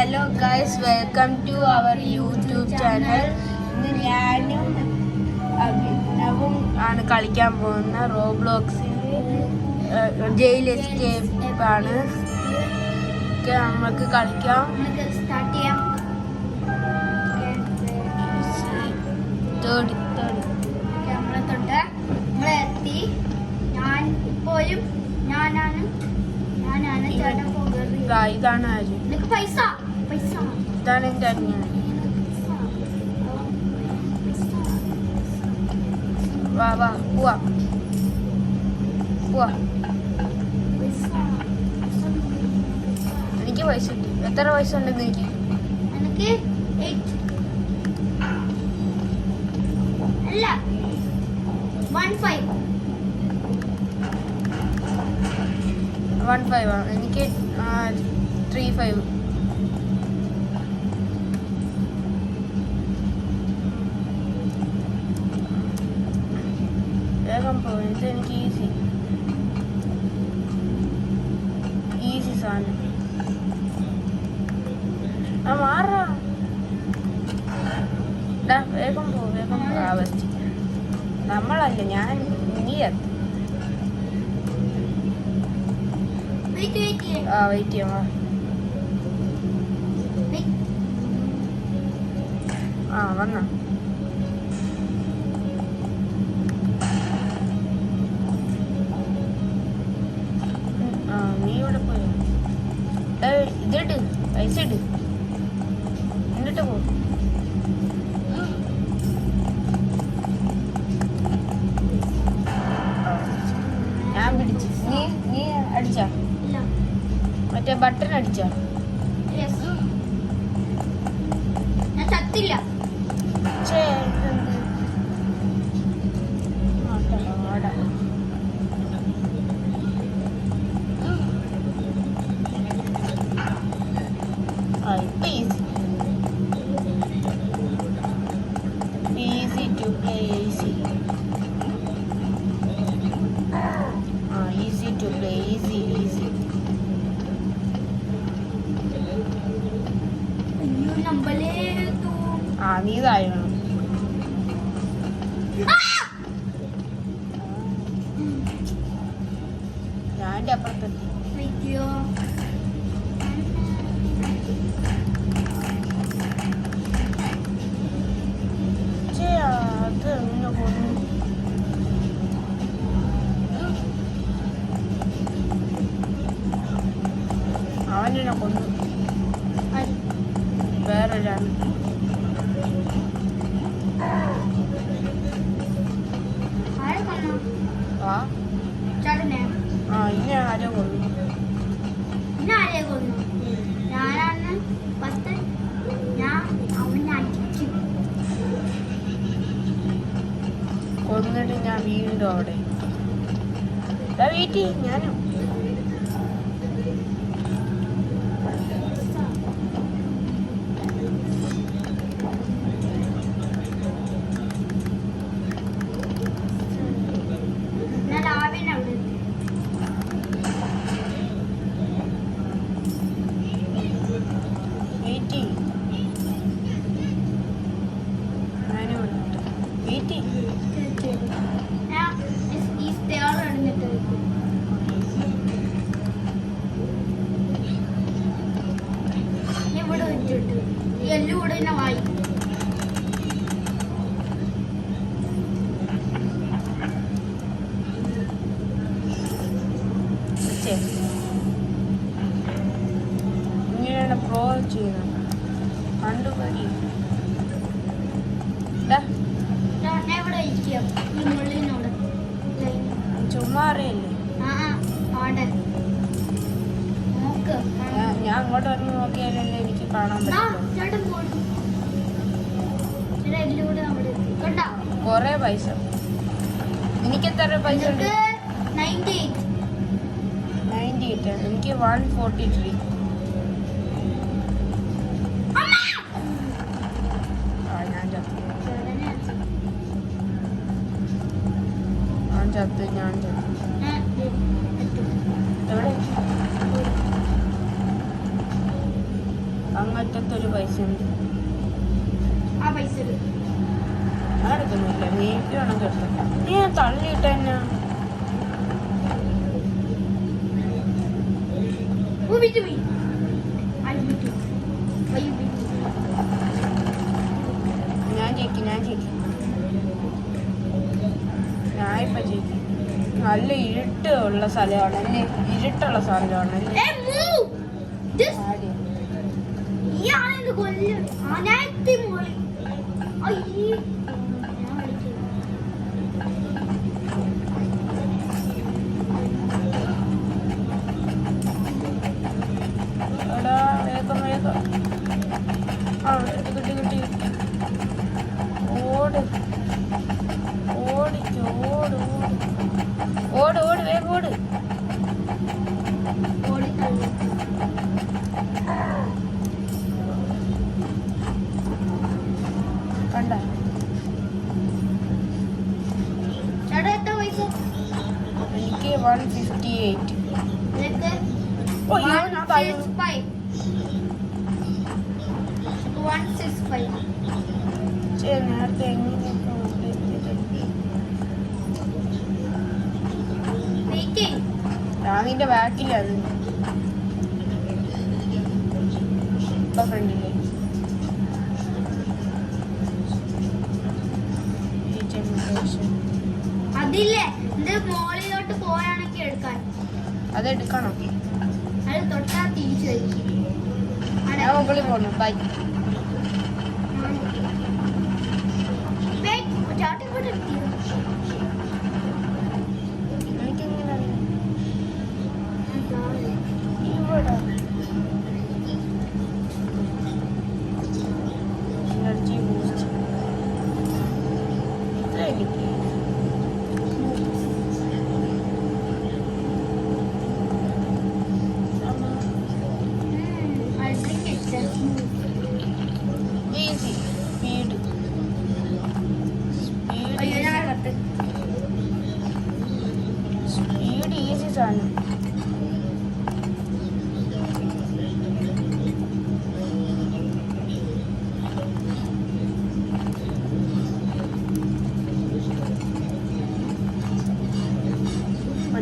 Hello guys, welcome to our YouTube channel. ഇന്ന് ഞാനും അഭിനവും ആണ് കളിക്കാൻ പോകുന്ന റോബ്ലോക്സിൽ ജയിൽ എസ്കേപ്പ് ആണ്. നമുക്ക് കളിക്കാം. സ്റ്റാർട്ട് ചെയ്യാം. നമ്മളെ തൊട്ട് നമ്മളെത്തി. ഞാൻ ഇപ്പോഴും ഞാനാണ് ചേട്ടൻ പോകുന്നത്. ഇതാണ് ആര്? നിനക്ക് പൈസ ഇതാണ് എൻ്റെ അനിയൻ. വാ വാ പോവാ. എനിക്ക് പൈസ കിട്ടി. എത്ര പൈസ ഉണ്ടെന്ന് എനിക്ക്? എനിക്ക് 1.5 ആണ്. എനിക്ക് 3.5. വേഗം പോകും. ഇത് എനിക്ക് ഈസി സാധനം. മാറാ. വേഗം പോകും. ആവശ്യം നമ്മളല്ല, ഞാൻ നീ എത്തി. വെയിറ്റ് ചെയ്യാം. വന്ന നീ ഇവിടെ പോയോ? ഇതിട്ട് പൈസ ഇട്ട് എന്നിട്ട് പോ. ഞാൻ പിടിച്ചു. നീ അടിച്ചാ? മറ്റേ ബട്ടൺ അടിച്ചാ? ഞാൻ ചത്തില്ല. Easy to play, easy. Easy to play, easy. നീ താഴെ ഞാൻ എൻ്റെ അപ്പുറത്തെത്തി. അത് എങ്ങനെ കൊന്നു? അവനെന്നെ കൊന്നു. വേറൊരാൾ. ഇന്നെ ആരോ കൊന്നു. ഞാനാണ് ഫസ്റ്റ്. അവനെ അടിക്കും. കൊന്നിട്ട് ഞാൻ വീണ്ടും അവിടെ വീട്ടിൽ ഞാനും. എല്ലൂടെ വായി. ഇങ്ങനെയാണ് പ്രോ ചെയ്യുന്നത്. കണ്ടുപടി. ചുമ്മാ അറിയല്ലേ? ഞാൻ അങ്ങോട്ട് വന്ന് നോക്കിയാലല്ലേ എനിക്ക് കാണാൻ പറ്റും. കൊറേ പൈസ. എനിക്ക് എത്ര പൈസ ഉണ്ട്? 98. എനിക്ക് 143. ഞാൻ ചത്ത്. എവിടെ? അങ്ങറ്റത്തൊരു പൈസ ഉണ്ട്. ആ പൈസ എടുക്ക്. ഞാൻ എടുക്കുന്നില്ല, നീക്ക് വേണം കേട്ടോ. നീ തള്ളിയിട്ട് തന്നെ ഓ, വിട്ടു പോയി. I വിട്ടു. വൈ വിട്ടു. ഞാൻ ജയിക്കും. ഞാനിപ്പോ ജയിക്കും. നല്ല ഇരുട്ടുള്ള സ്ഥലമാണല്ലേ, ഇരുട്ടുള്ള സ്ഥലമാണല്ലേ. Hey, move! This ഇയാളെന്നെ കൊല്ലും. അനായത്തി മോളി. അയ്യേ. ഞാൻ വിളിച്ചു. എടാ വേഗം. ആ കിട്ടി. ഓട് വേഗം ഓട്. ഓടി തള്ളി. കണ്ട ചേട്ടാ എത്ര പൈസ? എനിക്ക് 158. നിനക്ക് ഓ ഞാൻ താഴെ 165. 165. നേരത്തെ വെയിറ്റ്. ഞാൻ നിന്റെ ബാക്കിലാണ് ഇപ്പൊ ഫ്രണ്ടില്ലേ. അതില്ലേ ഇത് മോളിലോട്ട് പോയാണെങ്കിൽ എടുക്കാൻ. അതെടുക്കണം. അത് തൊട്ടാ തിരിച്ചു വരും. ഞാൻ മുകളിൽ പോണു. ബൈ. ചാട്ടി കൊണ്ട് എനിക്കെങ്ങനെ ഇവിടെ എനർജി ബൂസ്റ്റ് ഇത്ര കിട്ടി. ഈസി സ്പീഡ് ഈസി സാധനം.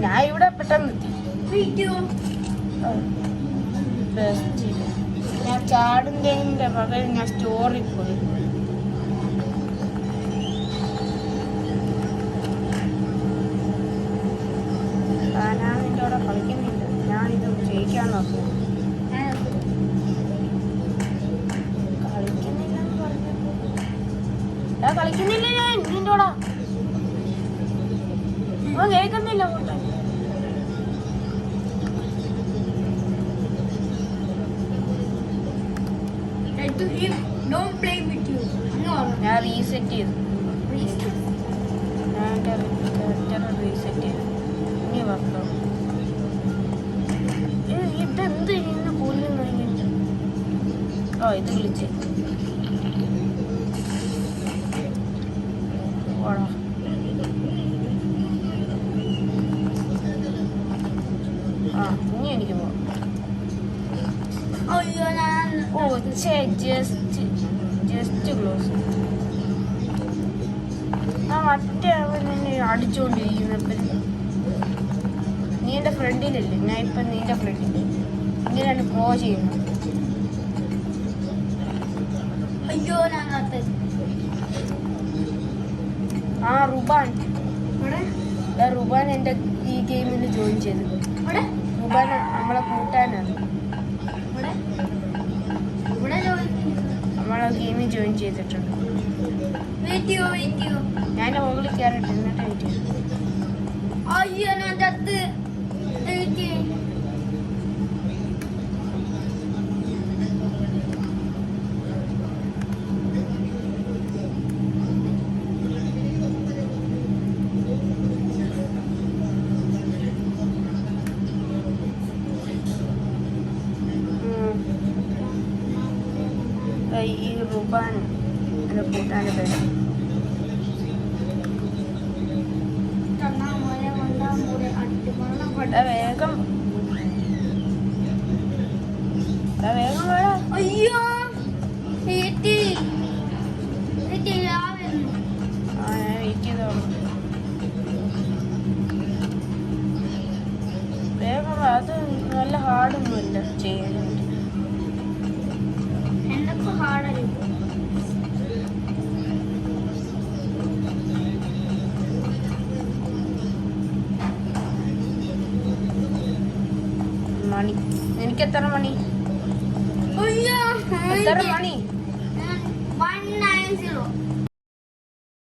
ഞാൻ ഇവിടെ പെട്ടെന്ന് എത്തി. ബെസ്റ്റ്. ഞാൻ ചാടുന്നതിൻ്റെ പകരം ഞാൻ സ്റ്റോറിൽ പോയി. ഞാൻ നിൻ്റെ അവിടെ കളിക്കുന്നില്ല, ഞാനിത് ജയിക്കാൻ നോക്കും. കളിക്കുന്നില്ലെന്ന് പറഞ്ഞപ്പോൾ ഞാൻ കളിക്കുന്നില്ല. ഞാൻ നിൻ്റെ അവിടെ കേൾക്കുന്നില്ല. അങ്ങോട്ട് ഞാൻ റീസെറ്റ് ചെയ്തു. ഞാൻ റീസെറ്റ് ചെയ്തു. ഇനി വന്നോ ഇതെന്ത് ഇന്ന് കൊല്ലുന്നു. ഓ ഇത് വിളിച്ച് ഓടാ. ആ ഇനി എനിക്ക് പോവാം. ഓ ജസ്റ്റ് ക്ലോസ്. ആ മറ്റേ അവൻ എന്നെ അടിച്ചുകൊണ്ടിരിക്കുന്നപ്പം നീ എൻ്റെ ഫ്രണ്ടിലല്ലേ. ഞാൻ ഇപ്പം നിൻ്റെ ഫ്രണ്ടിൽ ഇങ്ങനെയാണ് പ്രോ ചെയ്യുന്നത്. അയ്യോ ആ റുബാൻ എൻ്റെ ഈ ഗെയിമിൽ ജോയിൻ ചെയ്തത്. റുബാൻ നമ്മളെ കൂട്ടാനാണ്. നമ്മളെ ഗെയിമിൽ ജോയിൻ ചെയ്തിട്ടുണ്ട്. ഞാൻ മുകളിൽ കയറിട്ട് എന്നിട്ട് വെയിറ്റ് ചെയ്തു. അയ്യോ ഞാൻ ചത്ത്. ഈ റുബാൻ എൻ്റെ കൂട്ടാൻ്റെ പേര്. വേഗം വേഗം വേണം. അയ്യോ നല്ല ഹാർഡൊന്നുമില്ല ചെയ്യാനായിട്ട്. എന്നൊക്കെ ഹാർഡായിരിക്കും. മണി എനിക്ക് എത്ര മണി? അയ്യോ, എത്ര മണി? 190.